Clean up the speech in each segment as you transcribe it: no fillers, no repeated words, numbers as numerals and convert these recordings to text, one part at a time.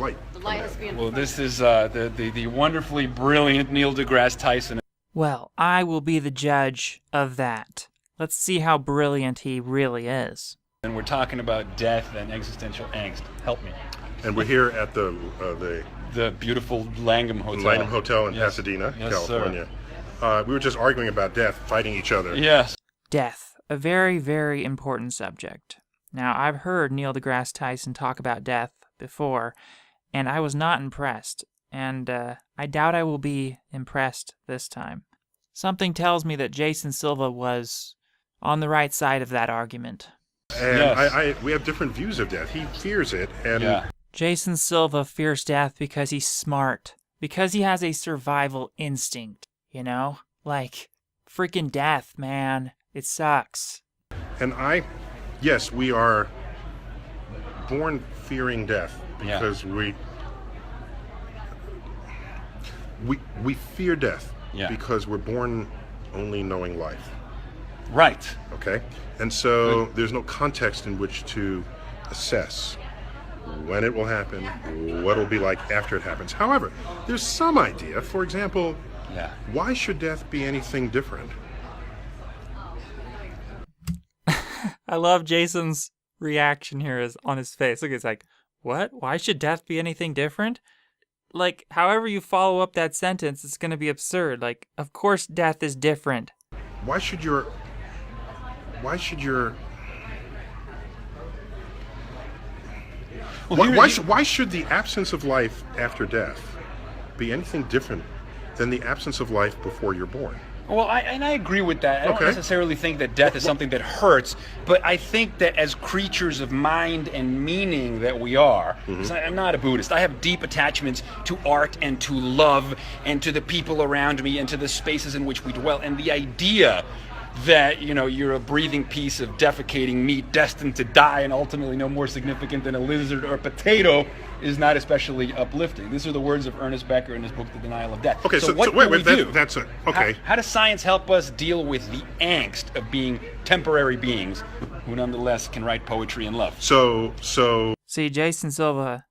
light. The light is being Well, this is the wonderfully brilliant Neil deGrasse Tyson. Well, I will be the judge of that. Let's see how brilliant he really is. And we're talking about death and existential angst. Help me. And we're here at the beautiful Langham Hotel. Langham Hotel in Yes. Pasadena, Yes, California. We were just arguing about death, fighting each other. Yes. Death, a very, very important subject. Now, I've heard Neil deGrasse Tyson talk about death before, and I was not impressed, and I doubt I will be impressed this time. Something tells me that Jason Silva was on the right side of that argument. And Yes. we have different views of death. He fears it, and Yeah. Jason Silva fears death because he's smart, because he has a survival instinct, you know? Like, freaking death, man. It sucks. yes, we are born fearing death because we fear death because we're born only knowing life. Right. Okay? And so there's no context in which to assess when it will happen, what it'll be like after it happens. However, there's some idea. For example, why should death be anything different? I love Jason's reaction here is on his face. Look, it's like, what? Why should death be anything different? Like, however you follow up that sentence, it's going to be absurd. Like, of course death is different. Why should why should the absence of life after death be anything different than the absence of life before you're born? Well, I agree with that. I don't Okay. necessarily think that death is something that hurts, but I think that as creatures of mind and meaning that we are, 'cause I'm not a Buddhist, I have deep attachments to art and to love and to the people around me and to the spaces in which we dwell. And the idea that, you're a breathing piece of defecating meat destined to die and ultimately no more significant than a lizard or a potato is not especially uplifting. These are the words of Ernest Becker in his book, The Denial of Death. Okay, so what wait, do we do? that's it. Okay. How does science help us deal with the angst of being temporary beings who nonetheless can write poetry and love? So See, Jason Silva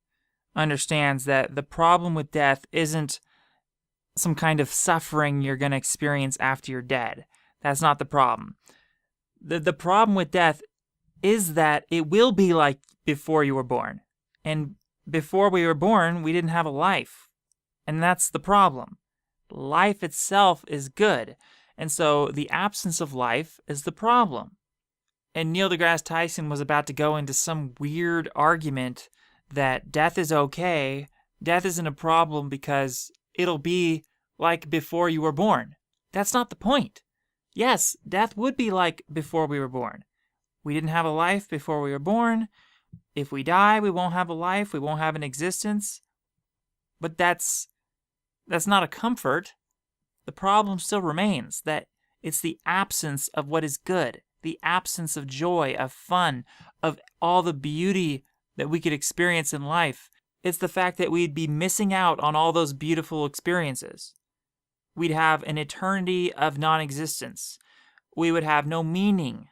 understands that the problem with death isn't some kind of suffering you're going to experience after you're dead. That's not the problem. The problem with death is that it will be like before you were born. And before we were born, we didn't have a life. And that's the problem. Life itself is good. And so the absence of life is the problem. And Neil deGrasse Tyson was about to go into some weird argument that death is okay, death isn't a problem because it'll be like before you were born. That's not the point. Yes, death would be like before we were born. We didn't have a life before we were born. If we die, we won't have a life, we won't have an existence. But that's not a comfort. The problem still remains that it's the absence of what is good, the absence of joy, of fun, of all the beauty that we could experience in life. It's the fact that we'd be missing out on all those beautiful experiences. We'd have an eternity of non-existence. We would have no meaning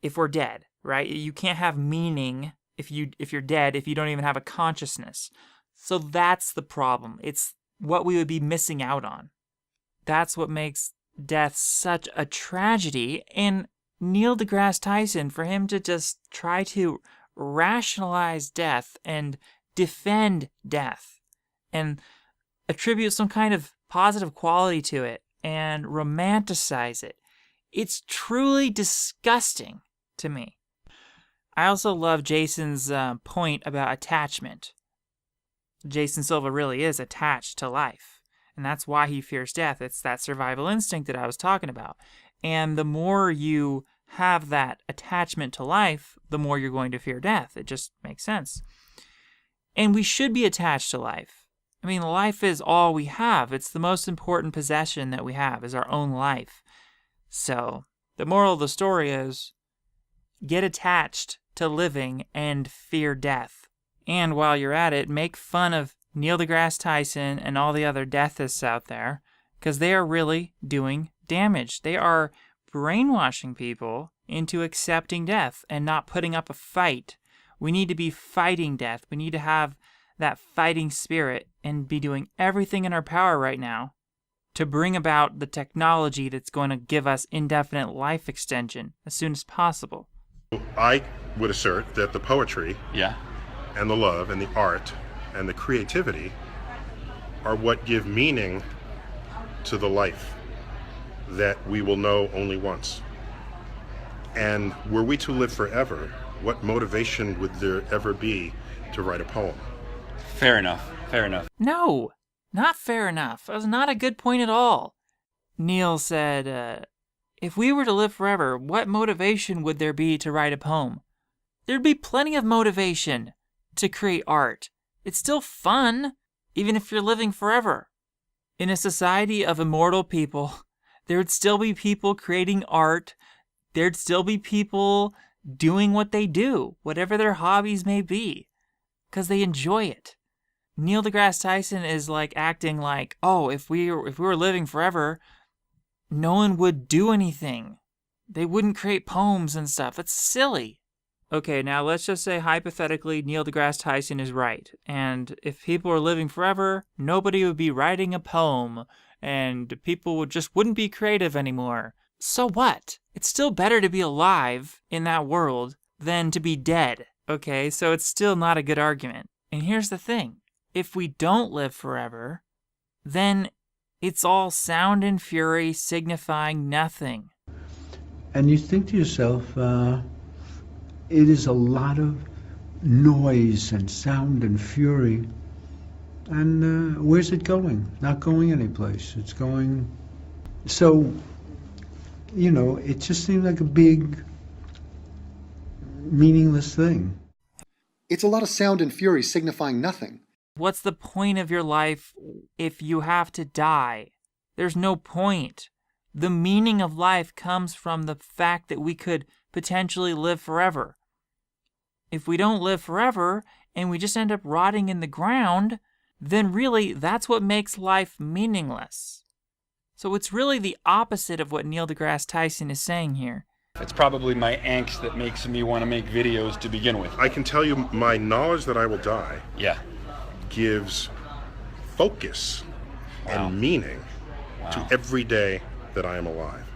if we're dead, right? You can't have meaning if you're dead, if you don't even have a consciousness. So that's the problem. It's what we would be missing out on. That's what makes death such a tragedy. And Neil deGrasse Tyson, for him to just try to rationalize death and defend death and attribute some kind of positive quality to it and romanticize it, it's truly disgusting to me. I also love Jason's point about attachment. Jason Silva really is attached to life, and that's why he fears death. It's that survival instinct that I was talking about. And the more you have that attachment to life, the more you're going to fear death. It just makes sense. And we should be attached to life. I mean, life is all we have. It's the most important possession that we have, is our own life. So, the moral of the story is, get attached to living and fear death. And while you're at it, make fun of Neil deGrasse Tyson and all the other deathists out there, because they are really doing damage. They are brainwashing people into accepting death and not putting up a fight. We need to be fighting death. We need to have that fighting spirit and be doing everything in our power right now to bring about the technology that's going to give us indefinite life extension as soon as possible. I would assert that the poetry and the love and the art and the creativity are what give meaning to the life that we will know only once. And were we to live forever, what motivation would there ever be to write a poem? Fair enough. Fair enough. No, not fair enough. That was not a good point at all. Neil said, if we were to live forever, what motivation would there be to write a poem? There'd be plenty of motivation to create art. It's still fun, even if you're living forever. In a society of immortal people, there would still be people creating art. There'd still be people doing what they do, whatever their hobbies may be, because they enjoy it. Neil deGrasse Tyson is like acting like, oh, if we were living forever, no one would do anything. They wouldn't create poems and stuff. It's silly. Okay, now let's just say hypothetically Neil deGrasse Tyson is right. And if people were living forever, nobody would be writing a poem. And people wouldn't be creative anymore. So what? It's still better to be alive in that world than to be dead. Okay, so it's still not a good argument. And here's the thing. If we don't live forever, then it's all sound and fury signifying nothing. And you think to yourself, it is a lot of noise and sound and fury. And where's it going? Not going anyplace. It's going... So, it just seemed like a big, meaningless thing. It's a lot of sound and fury signifying nothing. What's the point of your life if you have to die? There's no point. The meaning of life comes from the fact that we could potentially live forever. If we don't live forever and we just end up rotting in the ground, then really that's what makes life meaningless. So it's really the opposite of what Neil deGrasse Tyson is saying here. It's probably my angst that makes me want to make videos to begin with. I can tell you my knowledge that I will die gives focus and meaning to every day that I am alive.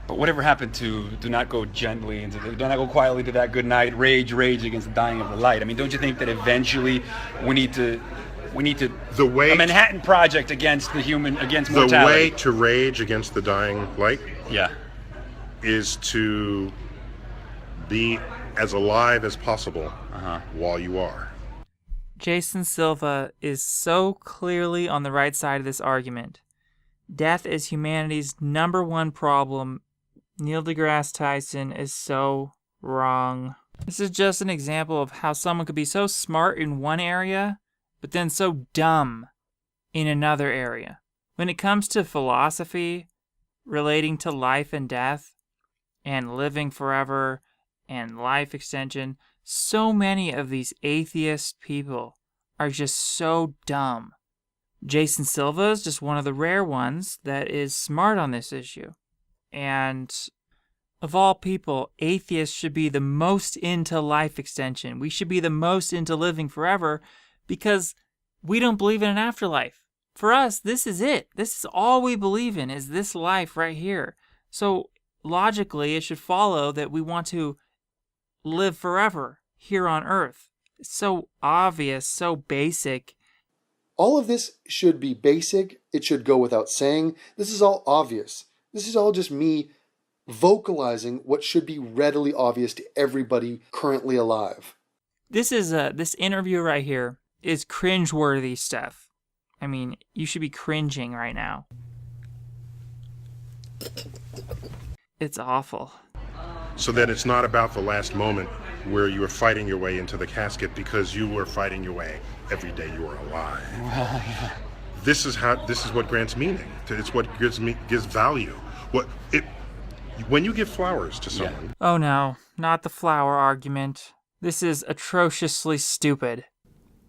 But whatever happened to do not go gently into do not go quietly to that good night, rage against the dying of the light? I mean, don't you think that eventually we need to a Manhattan Project against against mortality? The way to rage against the dying light is to be as alive as possible while you are. Jason Silva is so clearly on the right side of this argument. Death is humanity's #1 problem. Neil deGrasse Tyson is so wrong. This is just an example of how someone could be so smart in one area, but then so dumb in another area. When it comes to philosophy relating to life and death, and living forever, and life extension, so many of these atheist people are just so dumb. Jason Silva is just one of the rare ones that is smart on this issue. And of all people, atheists should be the most into life extension. We should be the most into living forever because we don't believe in an afterlife. For us, this is it. This is all we believe in, is this life right here. So logically, it should follow that we want to live forever here on Earth. It's so obvious, so basic. All of this should be basic. It should go without saying. This is all obvious. This is all just me vocalizing what should be readily obvious to everybody currently alive. This interview right here is cringeworthy stuff. I mean, you should be cringing right now. It's awful. So that it's not about the last moment where you are fighting your way into the casket because you were fighting your way every day you were alive. Well, yeah. This is what grants meaning. It's what gives value. When you give flowers to someone. Oh no, not the flower argument. This is atrociously stupid.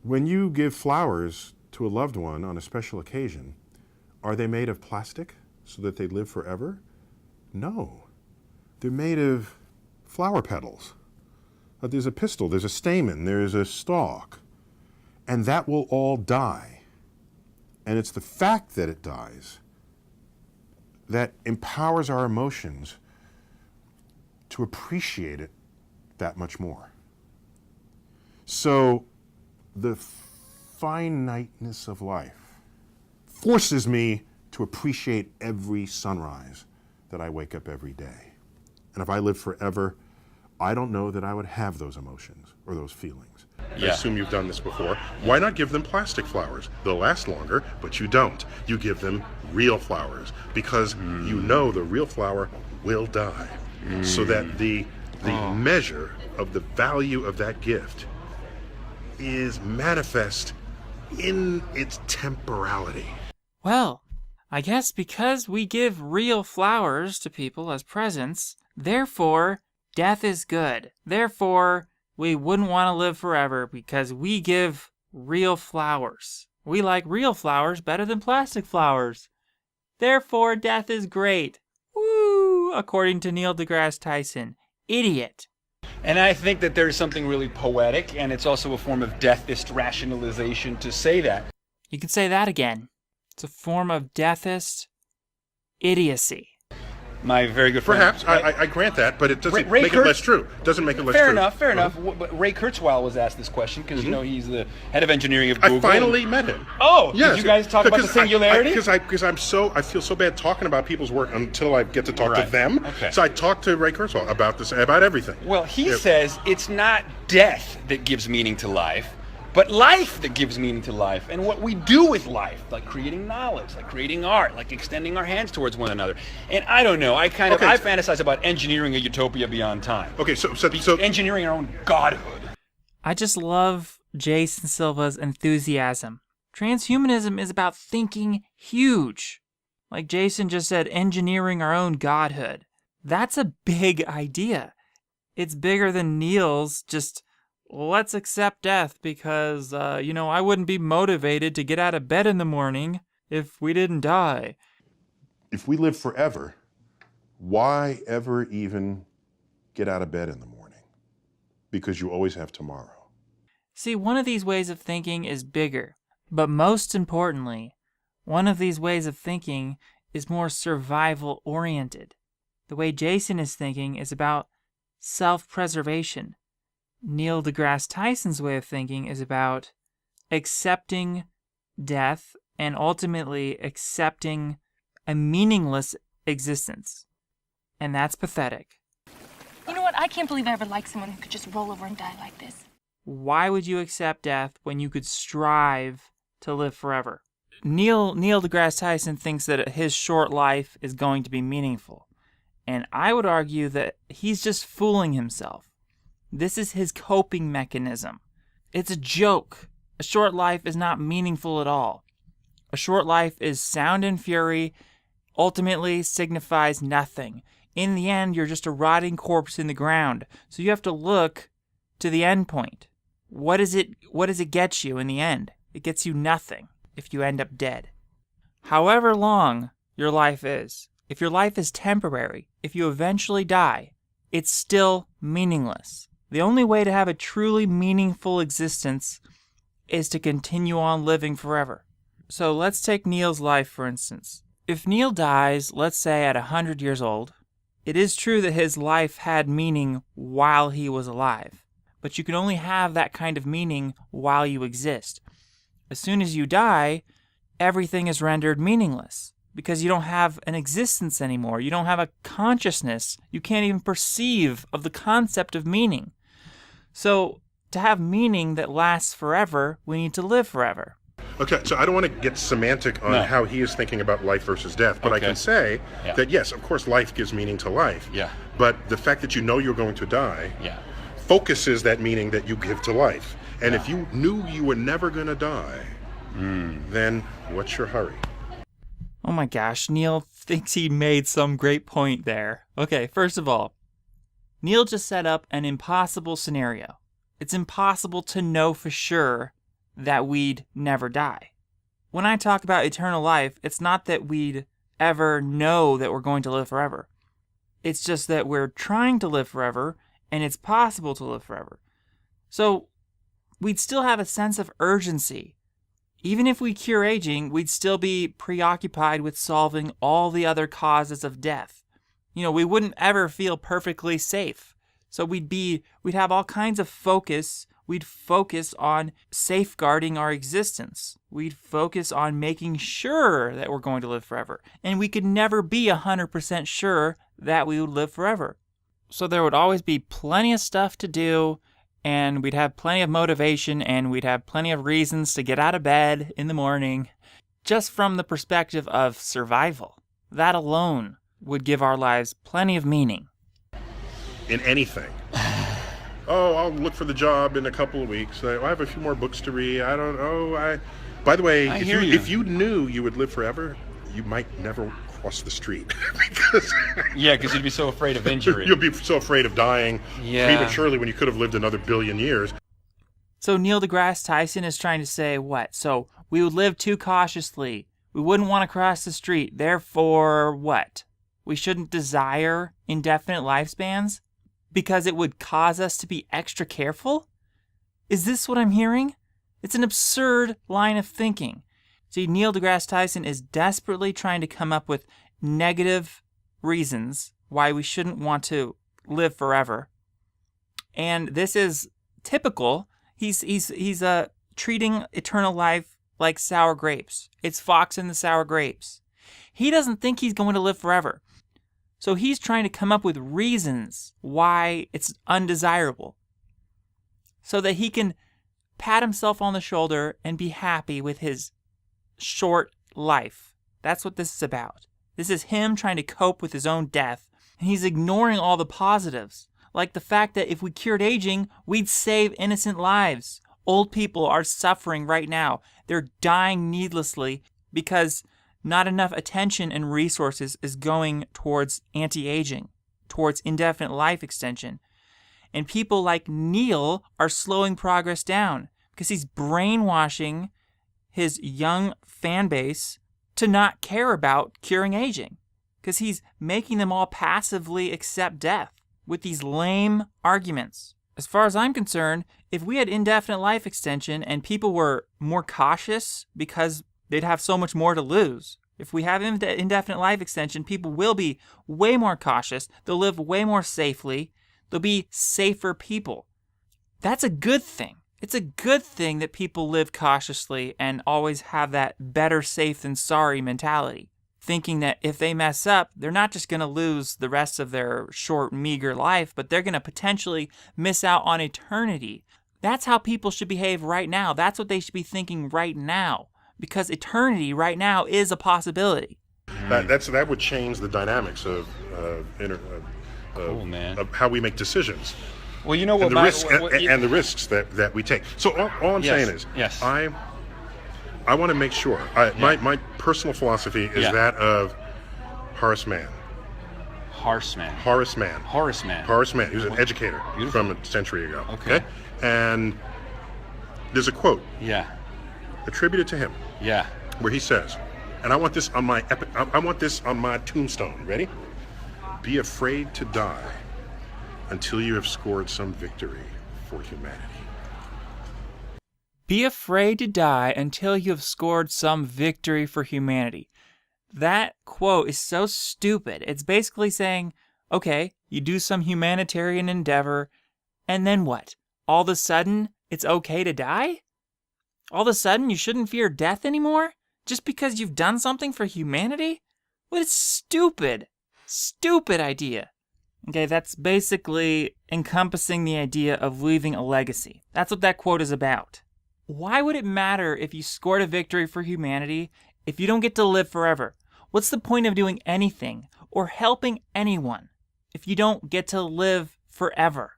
When you give flowers to a loved one on a special occasion, are they made of plastic so that they live forever? No. They're made of flower petals. There's a pistil, there's a stamen, there's a stalk. And that will all die. And it's the fact that it dies that empowers our emotions to appreciate it that much more. So the finiteness of life forces me to appreciate every sunrise that I wake up every day. And if I lived forever, I don't know that I would have those emotions or those feelings. I assume you've done this before. Why not give them plastic flowers? They'll last longer, but you don't. You give them real flowers because you know the real flower will die. So that the measure of the value of that gift is manifest in its temporality. Well, I guess because we give real flowers to people as presents, therefore, death is good. Therefore, we wouldn't want to live forever because we give real flowers. We like real flowers better than plastic flowers. Therefore, death is great. Woo! According to Neil deGrasse Tyson. Idiot. And I think that there's something really poetic, and it's also a form of deathist rationalization to say that. You can say that again. It's a form of deathist idiocy. My very good friend. Perhaps, I grant that, but it doesn't Ray make it less true. Doesn't make it less Fair true. enough, fair enough. But Ray Kurzweil was asked this question because, you know, he's the head of engineering of Google. I finally met him. Oh, yes. Did you guys talk about the singularity? Because I feel so bad talking about people's work until I get to talk to them. Okay. So I talked to Ray Kurzweil about this, about everything. Well, he says it's not death that gives meaning to life, but life that gives meaning to life, and what we do with life, like creating knowledge, like creating art, like extending our hands towards one another. And I don't know, I fantasize about engineering a utopia beyond time. Okay, so engineering our own godhood. I just love Jason Silva's enthusiasm. Transhumanism is about thinking huge. Like Jason just said, engineering our own godhood. That's a big idea. It's bigger than Neil's just, let's accept death because, I wouldn't be motivated to get out of bed in the morning if we didn't die. if we live forever, why ever even get out of bed in the morning? Because you always have tomorrow. See, one of these ways of thinking is bigger, but most importantly, one of these ways of thinking is more survival-oriented. The way Jason is thinking is about self-preservation. Neil deGrasse Tyson's way of thinking is about accepting death and ultimately accepting a meaningless existence. And that's pathetic. You know what? I can't believe I ever liked someone who could just roll over and die like this. Why would you accept death when you could strive to live forever? Neil deGrasse Tyson thinks that his short life is going to be meaningful. And I would argue that he's just fooling himself. This is his coping mechanism. It's a joke. A short life is not meaningful at all. A short life is sound and fury, ultimately signifies nothing. In the end, you're just a rotting corpse in the ground. So you have to look to the end point. What does it get you in the end? It gets you nothing if you end up dead. However long your life is, if your life is temporary, if you eventually die, it's still meaningless. The only way to have a truly meaningful existence is to continue on living forever. So let's take Neil's life, for instance. If Neil dies, let's say at 100 years old, it is true that his life had meaning while he was alive. But you can only have that kind of meaning while you exist. As soon as you die, everything is rendered meaningless because you don't have an existence anymore. You don't have a consciousness. You can't even perceive of the concept of meaning. So to have meaning that lasts forever, we need to live forever. Okay, so I don't want to get semantic on how he is thinking about life versus death, but I can say that yes, of course, life gives meaning to life. Yeah. But the fact that you know you're going to die focuses that meaning that you give to life. And if you knew you were never going to die, then what's your hurry? Oh my gosh, Neil thinks he made some great point there. Okay, first of all, Neil just set up an impossible scenario. It's impossible to know for sure that we'd never die. When I talk about eternal life, it's not that we'd ever know that we're going to live forever. It's just that we're trying to live forever, and it's possible to live forever. So, we'd still have a sense of urgency. Even if we cure aging, we'd still be preoccupied with solving all the other causes of death. We wouldn't ever feel perfectly safe. So we'd have all kinds of focus. We'd focus on safeguarding our existence. We'd focus on making sure that we're going to live forever. And we could never be 100% sure that we would live forever. So there would always be plenty of stuff to do, and we'd have plenty of motivation, and we'd have plenty of reasons to get out of bed in the morning, just from the perspective of survival. That alone would give our lives plenty of meaning. In anything. Oh, I'll look for the job in a couple of weeks. I have a few more books to read. I don't know. By the way, if you knew you would live forever, you might never cross the street. because you'd be so afraid of injury. You'll be so afraid of dying prematurely when you could have lived another billion years. So Neil deGrasse Tyson is trying to say what? So we would live too cautiously. We wouldn't want to cross the street. Therefore, what? We shouldn't desire indefinite lifespans because it would cause us to be extra careful? Is this what I'm hearing? It's an absurd line of thinking. See, Neil deGrasse Tyson is desperately trying to come up with negative reasons why we shouldn't want to live forever. And this is typical. He's treating eternal life like sour grapes. It's fox in the sour grapes. He doesn't think he's going to live forever. So he's trying to come up with reasons why it's undesirable so that he can pat himself on the shoulder and be happy with his short life. That's what this is about. This is him trying to cope with his own death, and he's ignoring all the positives, like the fact that if we cured aging, we'd save innocent lives. Old people are suffering right now. They're dying needlessly because not enough attention and resources is going towards anti-aging, towards indefinite life extension. And people like Neil are slowing progress down because he's brainwashing his young fan base to not care about curing aging because he's making them all passively accept death with these lame arguments. As far as I'm concerned, if we had indefinite life extension and people were more cautious because they'd have so much more to lose, if we have indefinite life extension, people will be way more cautious. They'll live way more safely. They'll be safer people. That's a good thing. It's a good thing that people live cautiously and always have that better safe than sorry mentality, thinking that if they mess up, they're not just going to lose the rest of their short, meager life, but they're going to potentially miss out on eternity. That's how people should behave right now. That's what they should be thinking right now, because eternity right now is a possibility. That would change the dynamics of how we make decisions. Well, you know what, and the risks that we take. So all I'm saying is, I want to make sure. My personal philosophy is that of Horace Mann. Horace Mann. He was an educator from a century ago. Okay. And there's a quote. Attributed to him. Where he says, and I want this on my tombstone. Ready? Be afraid to die until you have scored some victory for humanity. Be afraid to die until you have scored some victory for humanity. That quote is so stupid. It's basically saying, okay, you do some humanitarian endeavor, and then what? All of a sudden, it's okay to die? All of a sudden, you shouldn't fear death anymore? Just because you've done something for humanity? What a stupid idea. Okay, that's basically encompassing the idea of leaving a legacy. That's what that quote is about. Why would it matter if you scored a victory for humanity if you don't get to live forever? What's the point of doing anything or helping anyone if you don't get to live forever?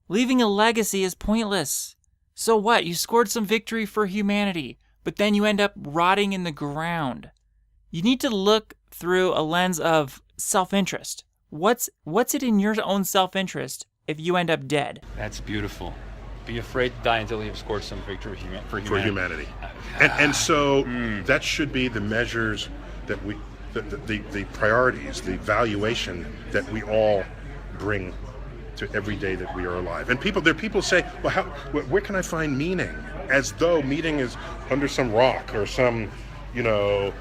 Leaving a legacy is pointless. So what? You scored some victory for humanity, but then you end up rotting in the ground. You need to look through a lens of self-interest. What's it in your own self-interest if you end up dead? That's beautiful. Be afraid to die until you've scored some victory for humanity. And so that should be the measures that the priorities, the valuation that we all bring to every day that we are alive. And people say, well, where can I find meaning? As though meaning is under some rock or some, in a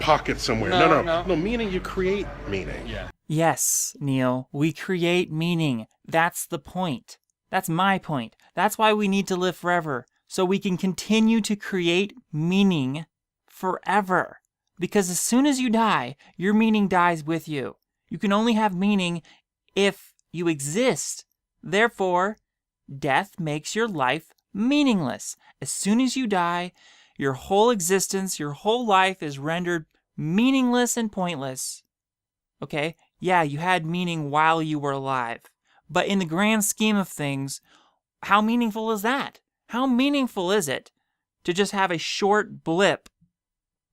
pocket somewhere. No. Meaning, you create meaning. Yeah. Yes, Neil, we create meaning. That's the point. That's my point. That's why we need to live forever, so we can continue to create meaning forever. Because as soon as you die, your meaning dies with you. You can only have meaning if you exist. Therefore, death makes your life meaningless. As soon as you die, your whole existence, your whole life is rendered meaningless and pointless. Okay? Yeah, you had meaning while you were alive. But in the grand scheme of things, how meaningful is that? How meaningful is it to just have a short blip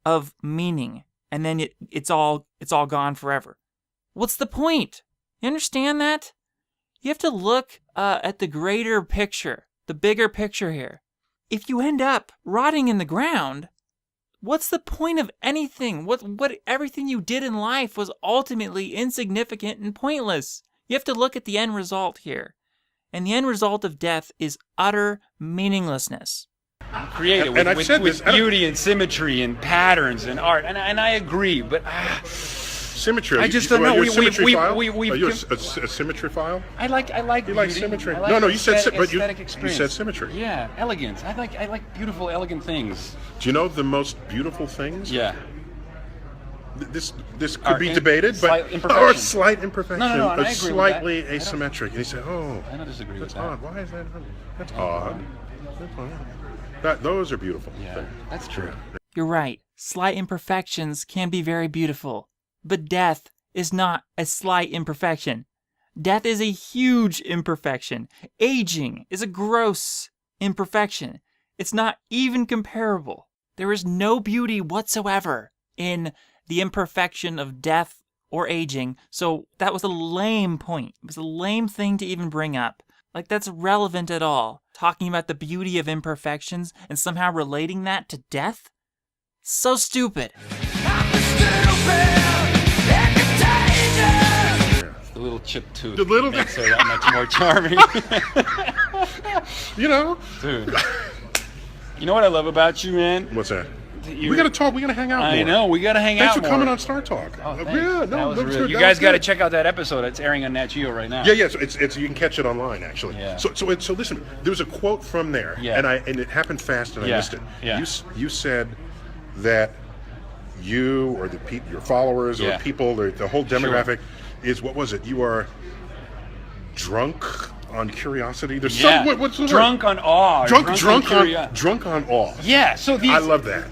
of meaning and then it's all gone forever? What's the point? You understand that? You have to look at the greater picture, the bigger picture here. If you end up rotting in the ground, what's the point of anything? What everything you did in life was ultimately insignificant and pointless. You have to look at the end result here. And the end result of death is utter meaninglessness. Created with beauty and symmetry and patterns and art. And I agree, but symmetry. I just don't know. Are you a symmetry-phile? I like You like symmetry? I like No, you said aesthetic you experience. said symmetry. Yeah, elegance. I like beautiful, elegant things. Do you know the most beautiful things? Yeah. This could be debated, slight but or slight imperfection, No, and I agree with slightly that. asymmetric. And you say, I don't disagree with that's that. odd. Why is that? That's odd. That's odd. Those are beautiful. Yeah, that's true. You're right. Slight imperfections can be very beautiful. But death is not a slight imperfection. Death is a huge imperfection. Aging is a gross imperfection. It's not even comparable. There is no beauty whatsoever in the imperfection of death or aging, so that was a lame point. It was a lame thing to even bring up. Like, that's relevant at all. Talking about the beauty of imperfections and somehow relating that to death? So stupid. The little chipped tooth The makes her that much more charming. Dude. You know what I love about you, man? What's that? We gotta talk. We gotta hang out more. I know. We gotta hang out more. Thanks for coming on Star Talk. Oh, thanks. Yeah, that was good. You guys got to check out that episode. It's airing on Nat Geo right now. Yeah. So it's you can catch it online actually. Yeah. So listen. There was a quote from there, and it happened fast, and I missed it. Yeah. You said that you or your followers or people or the whole demographic is, what was it? You are drunk on curiosity. There's some what's the drunk word? On awe. Drunk on awe. Yeah. So I love that.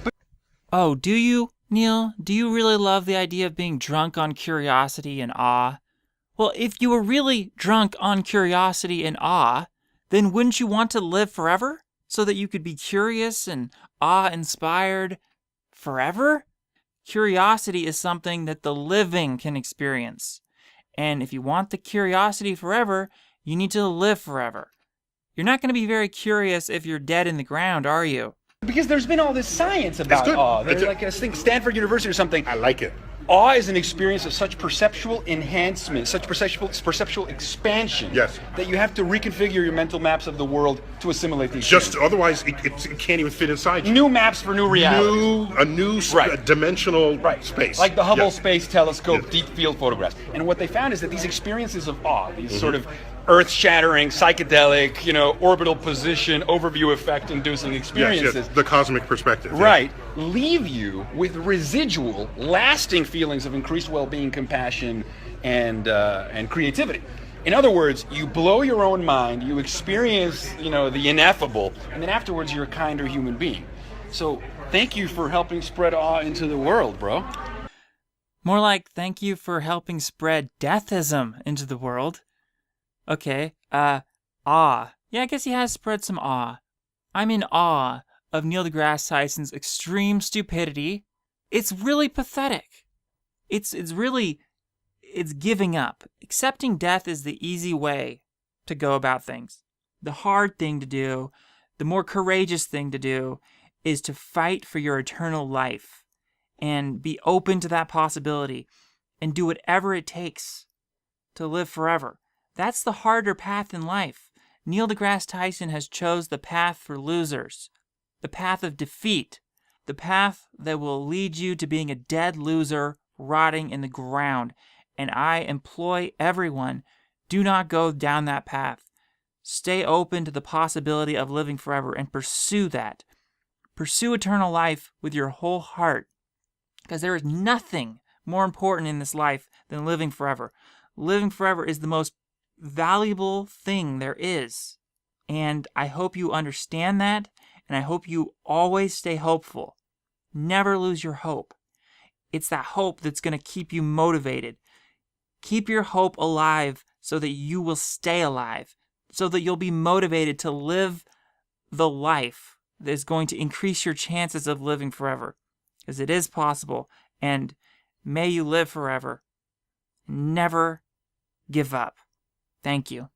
Oh, do you, Neil? Do you really love the idea of being drunk on curiosity and awe? Well, if you were really drunk on curiosity and awe, then wouldn't you want to live forever? So that you could be curious and awe-inspired forever? Curiosity is something that the living can experience. And if you want the curiosity forever, you need to live forever. You're not going to be very curious if you're dead in the ground, are you? Because there's been all this science about awe. There's like I think Stanford University or something. I like it. Awe is an experience of such perceptual enhancement, such perceptual expansion, that you have to reconfigure your mental maps of the world to assimilate these things. Otherwise, it can't even fit inside you. New maps for new reality. A new dimensional space. Like the Hubble Space Telescope deep field photographs. And what they found is that these experiences of awe, these sort of earth-shattering, psychedelic, orbital position, overview effect-inducing experiences. Yes, the cosmic perspective. Right. Leave you with residual, lasting feelings of increased well-being, compassion, and creativity. In other words, you blow your own mind, you experience, the ineffable, and then afterwards you're a kinder human being. So thank you for helping spread awe into the world, bro. More like thank you for helping spread deathism into the world. Okay, awe. Yeah, I guess he has spread some awe. I'm in awe of Neil deGrasse Tyson's extreme stupidity. It's really pathetic. It's giving up. Accepting death is the easy way to go about things. The hard thing to do, the more courageous thing to do, is to fight for your eternal life and be open to that possibility and do whatever it takes to live forever. That's the harder path in life. Neil deGrasse Tyson has chose the path for losers, the path of defeat, the path that will lead you to being a dead loser rotting in the ground. And I employ everyone, do not go down that path. Stay open to the possibility of living forever and pursue that. Pursue eternal life with your whole heart, because there is nothing more important in this life than living forever. Living forever is the most valuable thing there is. And I hope you understand that, and I hope you always stay hopeful. Never lose your hope. It's that hope that's going to keep you motivated. Keep your hope alive so that you will stay alive, so that you'll be motivated to live the life that is going to increase your chances of living forever, because it is possible. And may you live forever. Never give up. Thank you.